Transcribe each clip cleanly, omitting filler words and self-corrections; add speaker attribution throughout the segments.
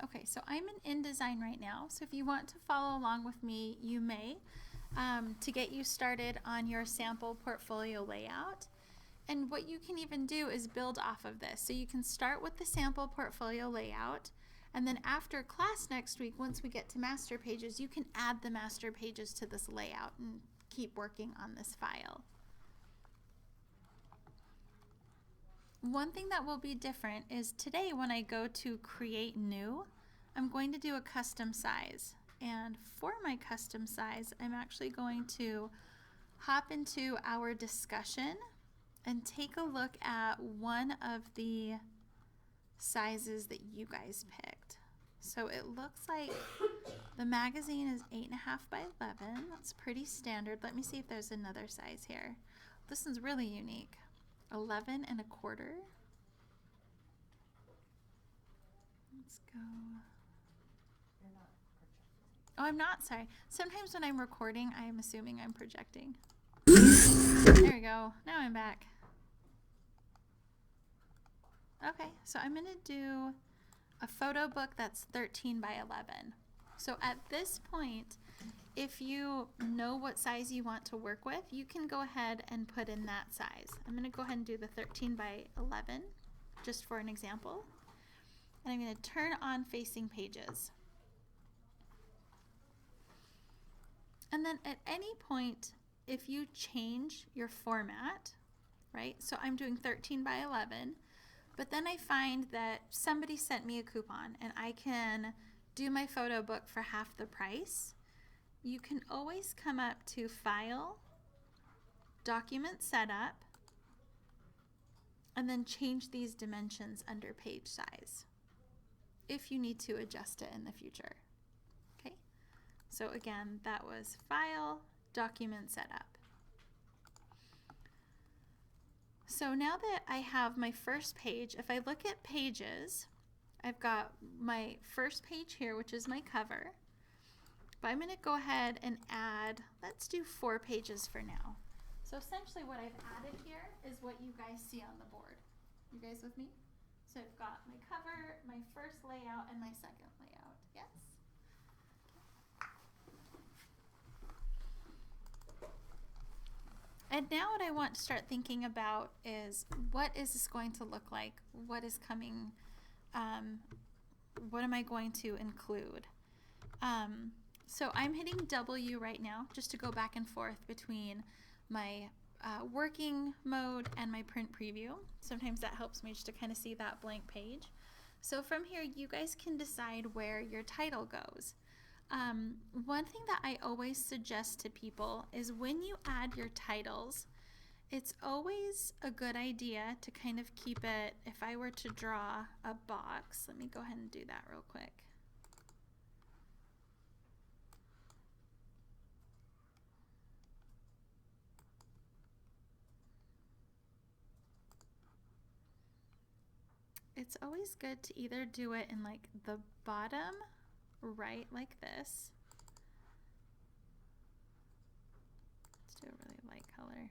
Speaker 1: Okay, so I'm in InDesign right now. So if you want to follow along with me, you may, to get you started on your sample portfolio layout. And what you can even do is build off of this. So you can start with the sample portfolio layout, and then after class next week, once we get to master pages, you can add the master pages to this layout and keep working on this file. One thing that will be different is today when I go to create new, I'm going to do a custom size. And for my custom size, I'm actually going to hop into our discussion and take a look at one of the sizes that you guys picked. So it looks like the magazine is 8.5 by 11. That's pretty standard. Let me see if there's another size here. This is really unique. 11 and a quarter. Let's go.
Speaker 2: You're not projecting.
Speaker 1: Oh, I'm not, sorry. Sometimes when I'm recording, I'm assuming I'm projecting. There we go. Now I'm back. Okay, so I'm going to do a photo book that's 13 by 11. So at this point, if you know what size you want to work with, you can go ahead and put in that size. I'm going to go ahead and do the 13 by 11 just for an example. And I'm going to turn on facing pages. And then at any point, if you change your format, right? So I'm doing 13 by 11, but then I find that somebody sent me a coupon and I can do my photo book for half the price. You can always come up to File, Document Setup, and then change these dimensions under page size if you need to adjust it in the future. Okay, so again, that was File, Document Setup. So now that I have my first page, if I look at pages, I've got my first page here, which is my cover. But I'm going to go ahead and add, let's do 4 pages for now. So essentially what I've added here is what you guys see on the board. You guys with me? So I've got my cover, my first layout, and my second layout. Yes? And now what I want to start thinking about is, what is this going to look like? What is coming? What am I going to include? So I'm hitting W right now just to go back and forth between my working mode and my print preview. Sometimes that helps me just to kind of see that blank page. So from here, you guys can decide where your title goes. One thing that I always suggest to people is when you add your titles, it's always a good idea to kind of keep it, if I were to draw a box, let me go ahead and do that real quick. It's always good to either do it in like the bottom right like this. Let's do a really light color.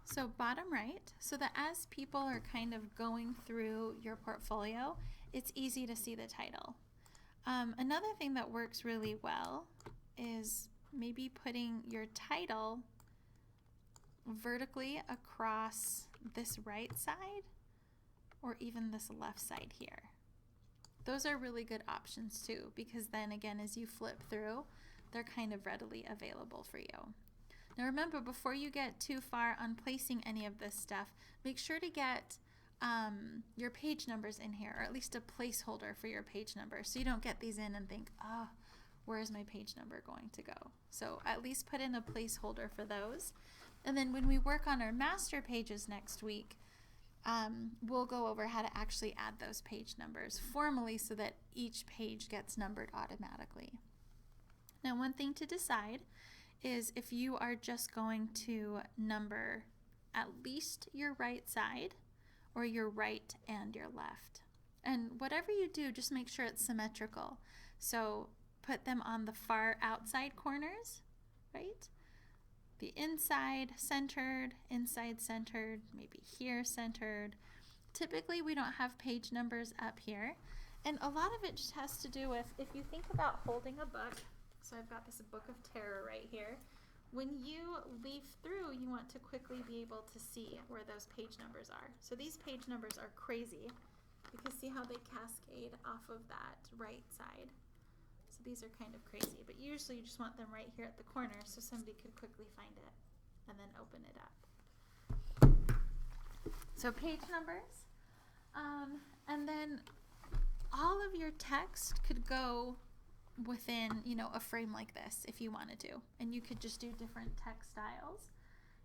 Speaker 1: So bottom right, so that as people are kind of going through your portfolio, it's easy to see the title. Another thing that works really well is maybe putting your title vertically across this right side or even this left side here. Those are really good options too, because then again, as you flip through, they're kind of readily available for you. Now remember, before you get too far on placing any of this stuff, make sure to get your page numbers in here, or at least a placeholder for your page number, so you don't get these in and think, oh, where's my page number going to go? So at least put in a placeholder for those. And then when we work on our master pages next week, we'll go over how to actually add those page numbers formally so that each page gets numbered automatically. Now, one thing to decide is if you are just going to number at least your right side or your right and your left. And whatever you do, just make sure it's symmetrical. So put them on the far outside corners, right? The inside centered, inside centered, maybe here centered. Typically we don't have page numbers up here. And a lot of it just has to do with, if you think about holding a book, so I've got this book of terror right here. When you leaf through, you want to quickly be able to see where those page numbers are. So these page numbers are crazy because see how they cascade off of that right side. So these are kind of crazy, but usually you just want them right here at the corner so somebody could quickly find it and then open it up. So page numbers, and then all of your text could go within, you know, a frame like this if you wanted to, and you could just do different text styles.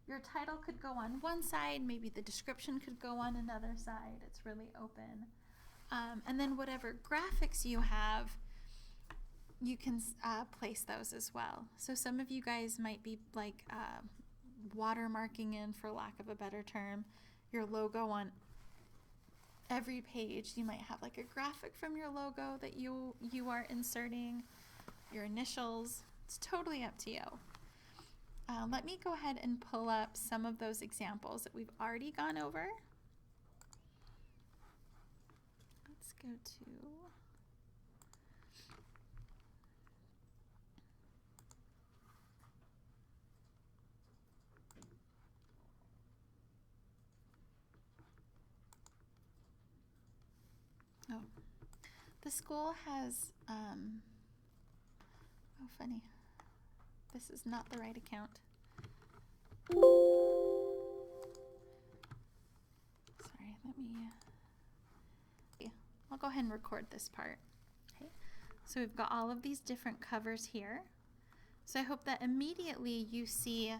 Speaker 1: Your title could go on one side, maybe the description could go on another side. It's really open. And then whatever graphics you have, you can place those as well. So some of you guys might be like watermarking in, for lack of a better term, your logo on every page. You might have like a graphic from your logo that you are inserting, your initials. It's totally up to you. Let me go ahead and pull up some of those examples that we've already gone over. Let's go to the school has, oh funny, this is not the right account. Sorry, I'll go ahead and record this part. Okay, so we've got all of these different covers here. So I hope that immediately you see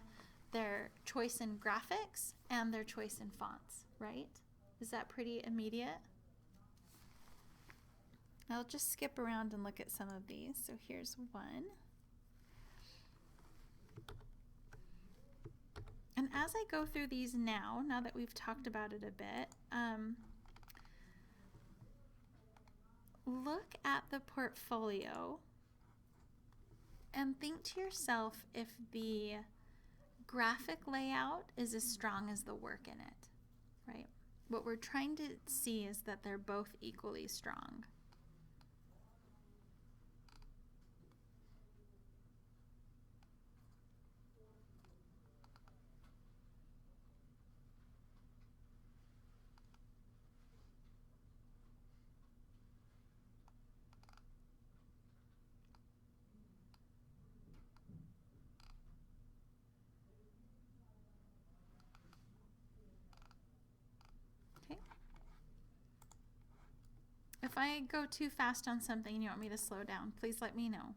Speaker 1: their choice in graphics and their choice in fonts, right? Is that pretty immediate? I'll just skip around and look at some of these. So here's one. And as I go through these now that we've talked about it a bit, look at the portfolio and think to yourself if the graphic layout is as strong as the work in it, right? What we're trying to see is that they're both equally strong. If I go too fast on something and you want me to slow down, please let me know.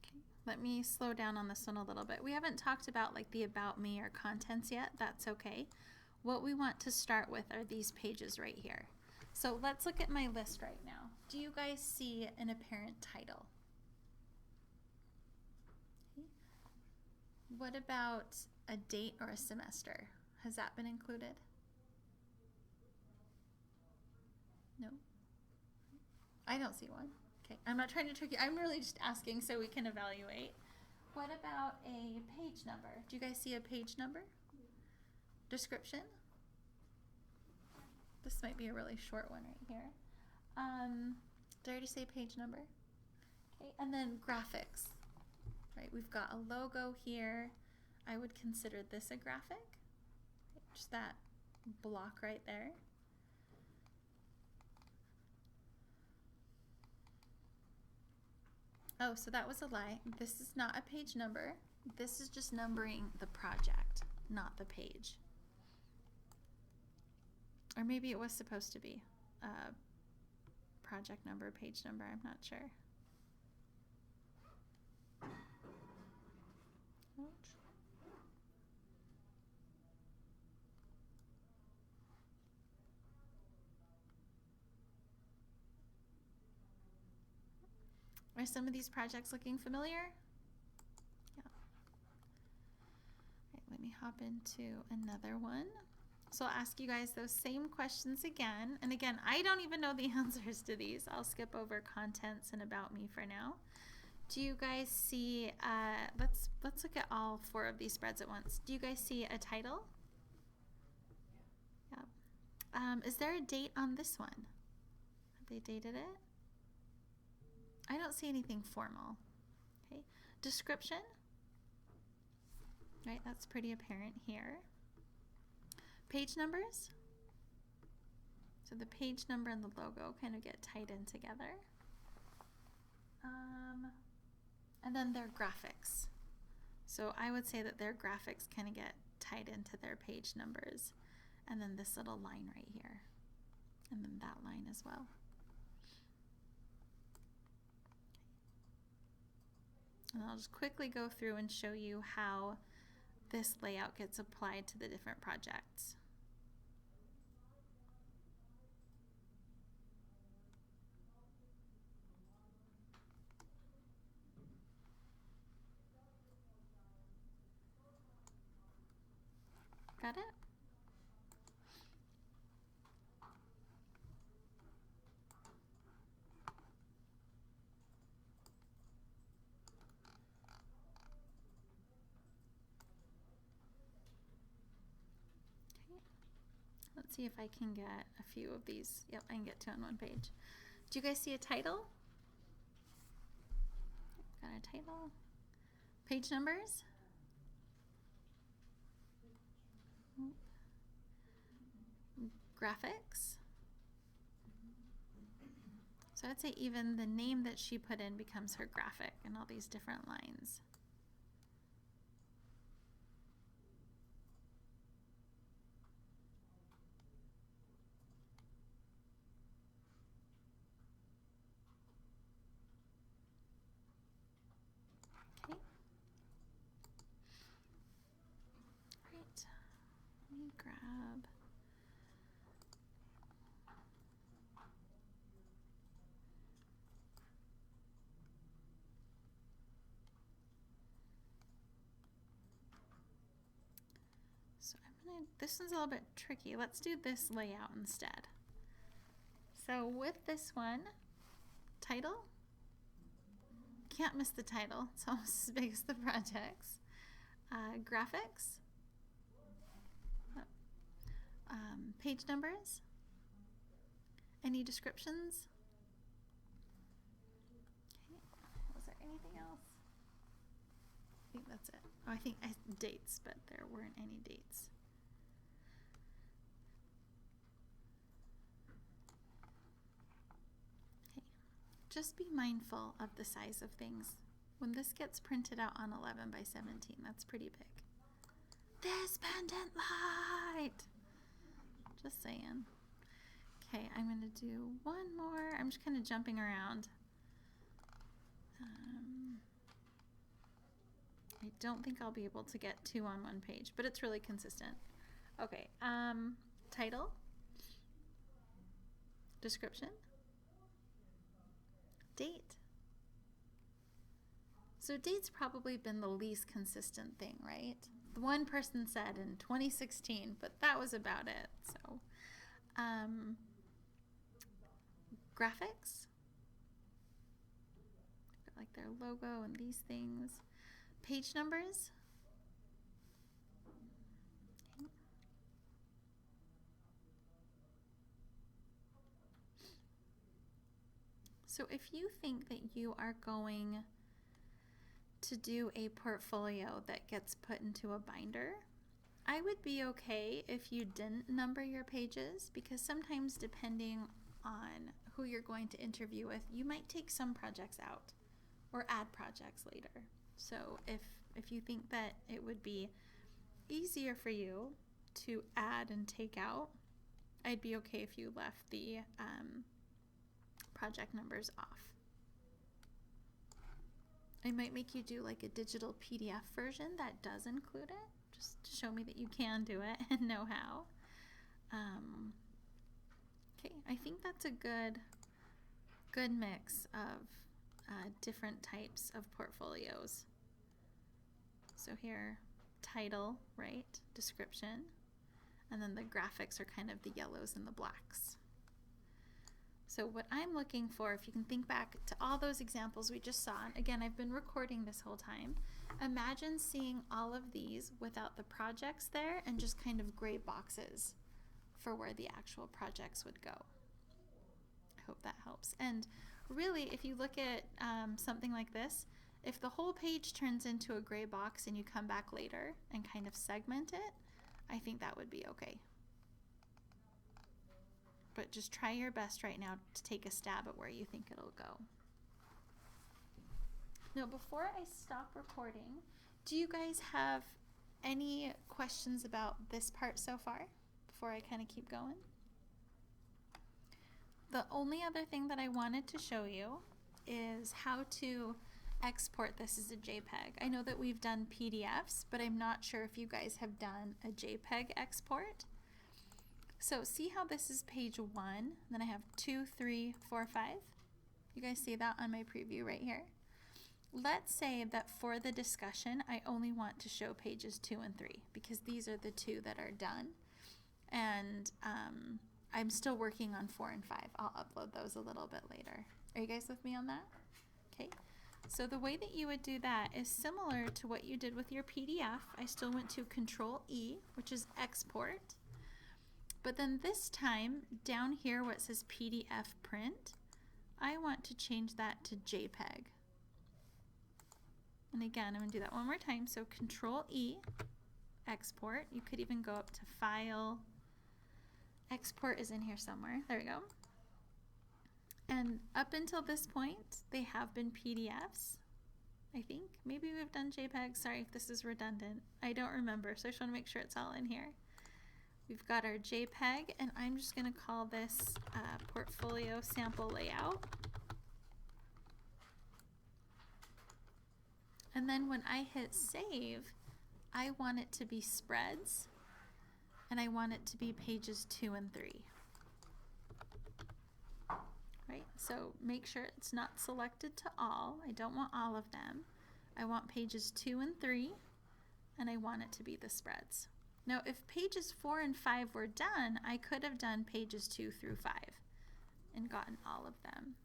Speaker 1: Okay, let me slow down on this one a little bit. We haven't talked about like the about me or contents yet. That's okay. What we want to start with are these pages right here. So let's look at my list right now. Do you guys see an apparent title? Okay. What about a date or a semester? Has that been included? No? I don't see one. Okay, I'm not trying to trick you. I'm really just asking so we can evaluate. What about a page number? Do you guys see a page number? Description? This might be a really short one right here. Did I already say page number? Okay, and then graphics. Right, we've got a logo here. I would consider this a graphic. Just that block right there. Oh, so that was a lie. This is not a page number. This is just numbering the project, not the page. Or maybe it was supposed to be project number, page number, I'm not sure. Ouch. Are some of these projects looking familiar? Yeah. All right, let me hop into another one. So I'll ask you guys those same questions again. And again, I don't even know the answers to these. I'll skip over contents and about me for now. Do you guys see, let's look at all 4 of these spreads at once. Do you guys see a title? Yeah. Is there a date on this one? they dated it. I don't see anything formal. Okay, description. Right, that's pretty apparent here. Page numbers. So the page number and the logo kind of get tied in together. And then their graphics. So I would say that their graphics kind of get tied into their page numbers. And then this little line right here. And then that line as well. And I'll just quickly go through and show you how this layout gets applied to the different projects. Got it? Let's see if I can get a few of these. Yep, I can get two on one page. Do you guys see a title? Got a title. Page numbers. Graphics. So I'd say even the name that she put in becomes her graphic and all these different lines. Okay. Right. Let me grab. So this one's a little bit tricky. Let's do this layout instead. So with this one, title, can't miss the title. It's almost as big as the projects. Graphics, page numbers, any descriptions. Okay. Was there anything else? I think that's it. Oh, I think dates, but there weren't any dates. Okay. Just be mindful of the size of things. When this gets printed out on 11 by 17, that's pretty big. This pendant light! Just saying. Okay, I'm going to do one more. I'm just kind of jumping around. I don't think I'll be able to get two on one page, but it's really consistent. Okay, title, description, date. So date's probably been the least consistent thing, right? The one person said in 2016, but that was about it. So, graphics, like their logo and these things. Page numbers. Okay. So if you think that you are going to do a portfolio that gets put into a binder, I would be okay if you didn't number your pages, because sometimes depending on who you're going to interview with, you might take some projects out or add projects later. So if you think that it would be easier for you to add and take out, I'd be okay if you left the project numbers off. I might make you do like a digital PDF version that does include it, just to show me that you can do it and know how. Okay, I think that's a good mix of different types of portfolios. So here, title, right, description, and then the graphics are kind of the yellows and the blacks. So what I'm looking for, if you can think back to all those examples we just saw, and again, I've been recording this whole time, imagine seeing all of these without the projects there and just kind of gray boxes for where the actual projects would go. hope that helps. And really, if you look at something like this, if the whole page turns into a gray box and you come back later and kind of segment it, I think that would be okay. But just try your best right now to take a stab at where you think it'll go. Now, before I stop recording, do you guys have any questions about this part so far before I kind of keep going? The only other thing that I wanted to show you is how to export this as a JPEG. I know that we've done PDFs, but I'm not sure if you guys have done a JPEG export. So see how this is page 1, then I have 2, 3, 4, 5. You guys see that on my preview right here? Let's say that for the discussion, I only want to show pages 2 and 3 because these are the 2 that are done. And I'm still working on 4 and 5. I'll upload those a little bit later. Are you guys with me on that? Okay. So the way that you would do that is similar to what you did with your PDF. I still went to Control E, which is export. But then this time, down here where it says PDF print, I want to change that to JPEG. And again, I'm going to do that one more time. So Control E, export. You could even go up to File. Export is in here somewhere. There we go. And up until this point, they have been PDFs, I think. Maybe we've done JPEG. Sorry if this is redundant. I don't remember, so I just want to make sure it's all in here. We've got our JPEG, and I'm just going to call this portfolio sample layout. And then when I hit save, I want it to be spreads, and I want it to be pages 2 and 3. Right? So make sure it's not selected to all. I don't want all of them. I want pages 2 and 3, and I want it to be the spreads. Now, if pages 4 and 5 were done, I could have done pages 2 through 5 and gotten all of them.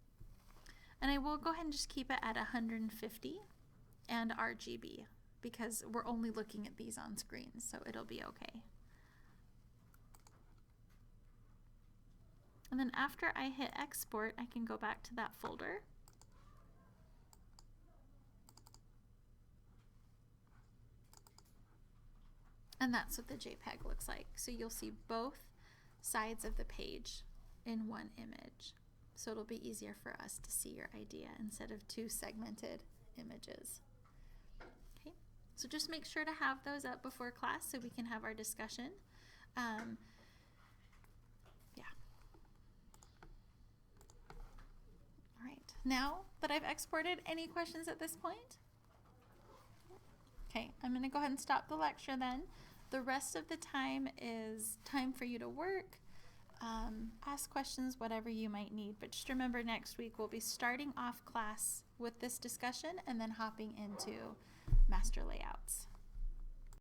Speaker 1: And I will go ahead and just keep it at 150 and RGB because we're only looking at these on screen, so it'll be okay. And then after I hit export, I can go back to that folder. And that's what the JPEG looks like. So you'll see both sides of the page in one image. So it'll be easier for us to see your idea instead of 2 segmented images. Okay, so just make sure to have those up before class so we can have our discussion. All right, now that I've exported, any questions at this point? Okay, I'm going to go ahead and stop the lecture then. The rest of the time is time for you to work, ask questions, whatever you might need. But just remember, next week we'll be starting off class with this discussion and then hopping into master layouts.